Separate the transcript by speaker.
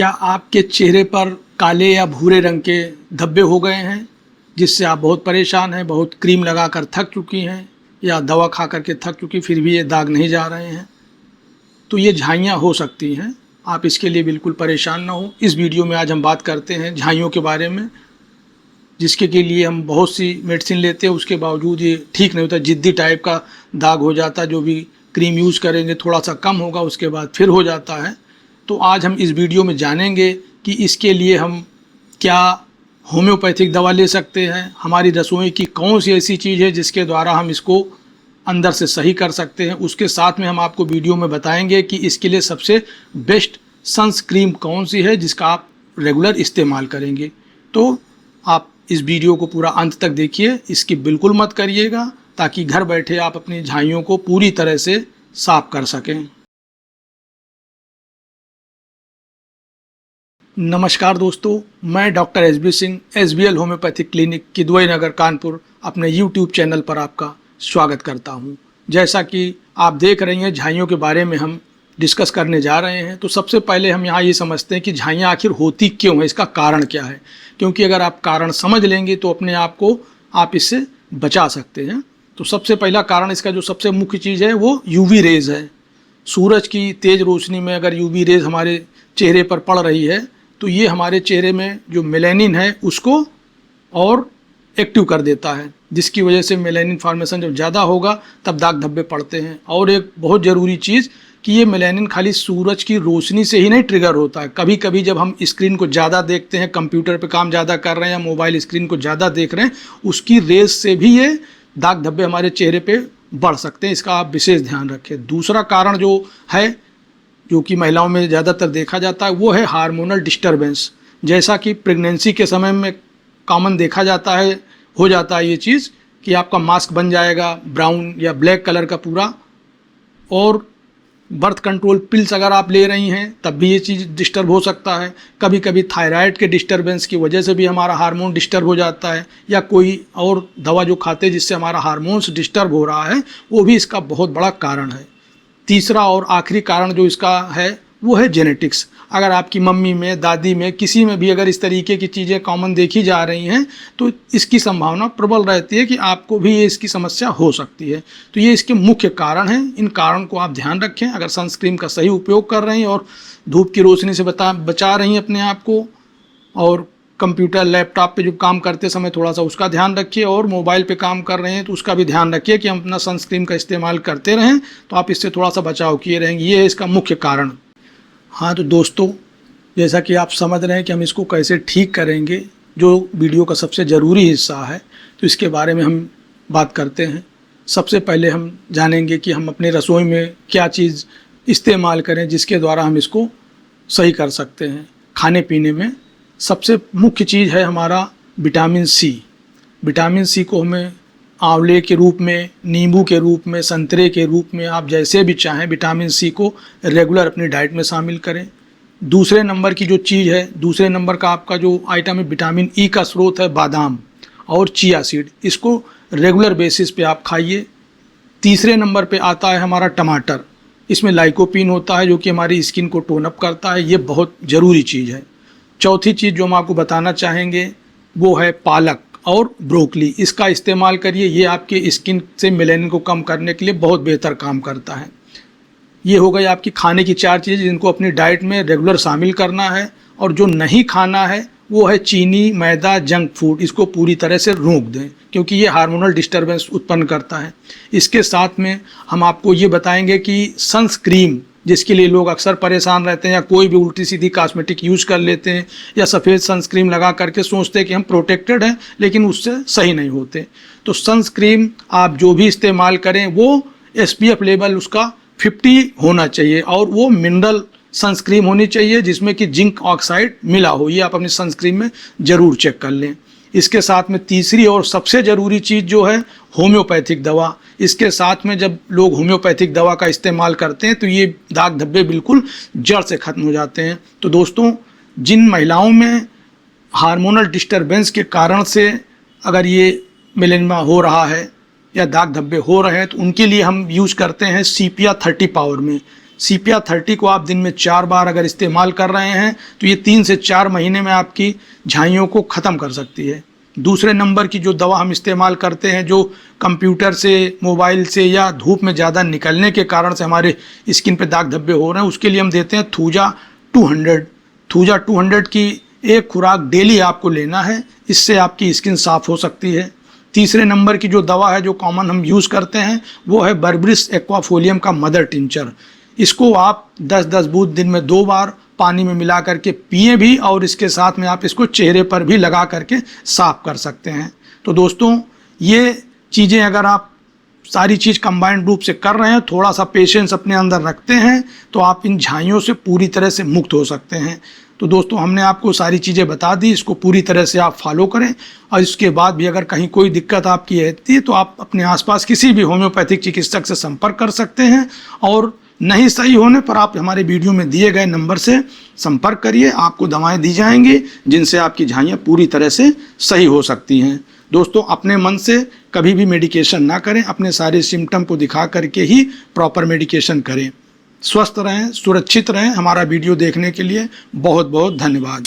Speaker 1: क्या आपके चेहरे पर काले या भूरे रंग के धब्बे हो गए हैं जिससे आप बहुत परेशान हैं, बहुत क्रीम लगाकर थक चुकी हैं या दवा खा कर के थक चुकी फिर भी ये दाग नहीं जा रहे हैं? तो ये झाइयाँ हो सकती हैं। आप इसके लिए बिल्कुल परेशान ना हो। इस वीडियो में आज हम बात करते हैं झाइयों के बारे में, जिसके के लिए हम बहुत सी मेडिसिन लेते हैं, उसके बावजूद ये ठीक नहीं होता। जिद्दी टाइप का दाग हो जाता है, जो भी क्रीम यूज़ करेंगे थोड़ा सा कम होगा, उसके बाद फिर हो जाता है। तो आज हम इस वीडियो में जानेंगे कि इसके लिए हम क्या होम्योपैथिक दवा ले सकते हैं, हमारी रसोई की कौन सी ऐसी चीज़ है जिसके द्वारा हम इसको अंदर से सही कर सकते हैं। उसके साथ में हम आपको वीडियो में बताएंगे कि इसके लिए सबसे बेस्ट सनस्क्रीन कौन सी है जिसका आप रेगुलर इस्तेमाल करेंगे। तो आप इस वीडियो को पूरा अंत तक देखिए, इसकी बिल्कुल मत करिएगा, ताकि घर बैठे आप अपनी झाइयों को पूरी तरह से साफ कर सकें। नमस्कार दोस्तों, मैं doctor SB Singh, SBL homeopathic clinic Kidwai Nagar Kanpur अपने यूट्यूब चैनल पर आपका स्वागत करता हूं। जैसा कि आप देख रही हैं, झाइयों के बारे में हम डिस्कस करने जा रहे हैं। तो सबसे पहले हम यहाँ ये समझते हैं कि झाइयाँ आखिर होती क्यों है, इसका कारण क्या है। क्योंकि अगर आप कारण समझ लेंगे तो अपने आप को आप इससे बचा सकते हैं। तो सबसे पहला कारण, इसका जो सबसे मुख्य चीज़ है वो यूवी रेज़ है। सूरज की तेज़ रोशनी में अगर यूवी रेज़ हमारे चेहरे पर पड़ रही है तो ये हमारे चेहरे में जो मेलानिन है उसको और एक्टिव कर देता है, जिसकी वजह से मेलानिन फॉर्मेशन जब ज़्यादा होगा तब दाग धब्बे पड़ते हैं। और एक बहुत ज़रूरी चीज़ कि ये मेलानिन खाली सूरज की रोशनी से ही नहीं ट्रिगर होता है। कभी कभी जब हम स्क्रीन को ज़्यादा देखते हैं, कंप्यूटर पे काम ज़्यादा कर रहे हैं या मोबाइल स्क्रीन को ज़्यादा देख रहे हैं, उसकी रेज से भी ये दाग धब्बे हमारे चेहरे पे बढ़ सकते हैं। इसका आप विशेष ध्यान रखें। दूसरा कारण जो है, जो कि महिलाओं में ज़्यादातर देखा जाता है, वो है हार्मोनल डिस्टर्बेंस। जैसा कि प्रेगनेंसी के समय में कॉमन देखा जाता है, हो जाता है ये चीज़ कि आपका मास्क बन जाएगा ब्राउन या ब्लैक कलर का पूरा। और बर्थ कंट्रोल पिल्स अगर आप ले रही हैं तब भी ये चीज़ डिस्टर्ब हो सकता है। कभी कभी थायराइड के डिस्टर्बेंस की वजह से भी हमारा हार्मोन डिस्टर्ब हो जाता है, या कोई और दवा जो खाते हैं जिससे हमारा हार्मोन्स डिस्टर्ब हो रहा है, वो भी इसका बहुत बड़ा कारण है। तीसरा और आखिरी कारण जो इसका है वो है जेनेटिक्स। अगर आपकी मम्मी में, दादी में, किसी में भी अगर इस तरीके की चीज़ें कॉमन देखी जा रही हैं तो इसकी संभावना प्रबल रहती है कि आपको भी ये इसकी समस्या हो सकती है। तो ये इसके मुख्य कारण हैं। इन कारण को आप ध्यान रखें। अगर सनस्क्रीन का सही उपयोग कर रही हैं और धूप की रोशनी से बचा रही हैं अपने आप को, और कंप्यूटर लैपटॉप पे जो काम करते समय थोड़ा सा उसका ध्यान रखिए, और मोबाइल पे काम कर रहे हैं तो उसका भी ध्यान रखिए कि हम अपना सनस्क्रीन का इस्तेमाल करते रहें, तो आप इससे थोड़ा सा बचाव किए रहेंगे। ये है इसका मुख्य कारण। हाँ तो दोस्तों, जैसा कि आप समझ रहे हैं कि हम इसको कैसे ठीक करेंगे, जो वीडियो का सबसे ज़रूरी हिस्सा है, तो इसके बारे में हम बात करते हैं। सबसे पहले हम जानेंगे कि हम अपने रसोई में क्या चीज़ इस्तेमाल करें जिसके द्वारा हम इसको सही कर सकते हैं। खाने पीने में सबसे मुख्य चीज़ है हमारा विटामिन सी। विटामिन सी को हमें आंवले के रूप में, नींबू के रूप में, संतरे के रूप में, आप जैसे भी चाहें विटामिन सी को रेगुलर अपनी डाइट में शामिल करें। दूसरे नंबर की जो चीज़ है, दूसरे नंबर का आपका जो आइटम है, विटामिन ई का स्रोत है बादाम और चिया सीड। इसको रेगुलर बेसिस पे आप खाइए। तीसरे नंबर पे आता है हमारा टमाटर। इसमें लाइकोपीन होता है जो कि हमारी स्किन को टोन अप करता है। ये बहुत ज़रूरी चीज़ है। चौथी चीज़ जो हम आपको बताना चाहेंगे वो है पालक और ब्रोकली। इसका इस्तेमाल करिए। ये आपके स्किन से मेलानिन को कम करने के लिए बहुत बेहतर काम करता है। ये हो गई आपकी खाने की चार चीज़ जिनको अपनी डाइट में रेगुलर शामिल करना है। और जो नहीं खाना है वो है चीनी, मैदा, जंक फूड। इसको पूरी तरह से रोक दें क्योंकि ये हार्मोनल डिस्टर्बेंस उत्पन्न करता है। इसके साथ में हम आपको ये बताएंगे कि सनस्क्रीन, जिसके लिए लोग अक्सर परेशान रहते हैं, या कोई भी उल्टी सीधी कॉस्मेटिक यूज़ कर लेते हैं या सफ़ेद सनस्क्रीन लगा करके सोचते हैं कि हम प्रोटेक्टेड हैं, लेकिन उससे सही नहीं होते। तो सनस्क्रीन आप जो भी इस्तेमाल करें वो SPF लेवल उसका 50 होना चाहिए, और वो मिनरल सनस्क्रीन होनी चाहिए जिसमें कि जिंक ऑक्साइड मिला हो। ये आप अपनी सनस्क्रीन में ज़रूर चेक कर लें। इसके साथ में तीसरी और सबसे ज़रूरी चीज़ जो है होम्योपैथिक दवा। इसके साथ में जब लोग होम्योपैथिक दवा का इस्तेमाल करते हैं तो ये दाग धब्बे बिल्कुल जड़ से ख़त्म हो जाते हैं। तो दोस्तों, जिन महिलाओं में हार्मोनल डिस्टर्बेंस के कारण से अगर ये मेलानिन हो रहा है या दाग धब्बे हो रहे हैं तो उनके लिए हम यूज़ करते हैं सीपिया 30 पावर में। CPR 30 को आप दिन में 4 बार अगर इस्तेमाल कर रहे हैं तो ये 3 से 4 महीने में आपकी झाइयों को ख़त्म कर सकती है। दूसरे नंबर की जो दवा हम इस्तेमाल करते हैं, जो कंप्यूटर से, मोबाइल से या धूप में ज़्यादा निकलने के कारण से हमारे स्किन पे दाग धब्बे हो रहे हैं, उसके लिए हम देते हैं थूजा 200। थूजा 200 की एक खुराक डेली आपको लेना है, इससे आपकी स्किन साफ़ हो सकती है। तीसरे नंबर की जो दवा है जो कॉमन हम यूज़ करते हैं वो है बर्बरिस एक्वाफोलियम का मदर टिंचर। इसको आप 10-10 बूंद दिन में 2 बार पानी में मिला करके पिए भी, और इसके साथ में आप इसको चेहरे पर भी लगा करके साफ कर सकते हैं। तो दोस्तों, ये चीज़ें अगर आप सारी चीज़ कंबाइंड रूप से कर रहे हैं, थोड़ा सा पेशेंस अपने अंदर रखते हैं, तो आप इन झाइयों से पूरी तरह से मुक्त हो सकते हैं। तो दोस्तों, हमने आपको सारी चीज़ें बता दी, इसको पूरी तरह से आप फॉलो करें, और इसके बाद भी अगर कहीं कोई दिक्कत आपकी रहती है तो आप अपने आसपास किसी भी होम्योपैथिक चिकित्सक से संपर्क कर सकते हैं, और नहीं सही होने पर आप हमारे वीडियो में दिए गए नंबर से संपर्क करिए, आपको दवाएं दी जाएंगी जिनसे आपकी झाइयाँ पूरी तरह से सही हो सकती हैं। दोस्तों, अपने मन से कभी भी मेडिकेशन ना करें, अपने सारे सिम्टम को दिखा करके ही प्रॉपर मेडिकेशन करें। स्वस्थ रहें, सुरक्षित रहें। हमारा वीडियो देखने के लिए बहुत बहुत धन्यवाद।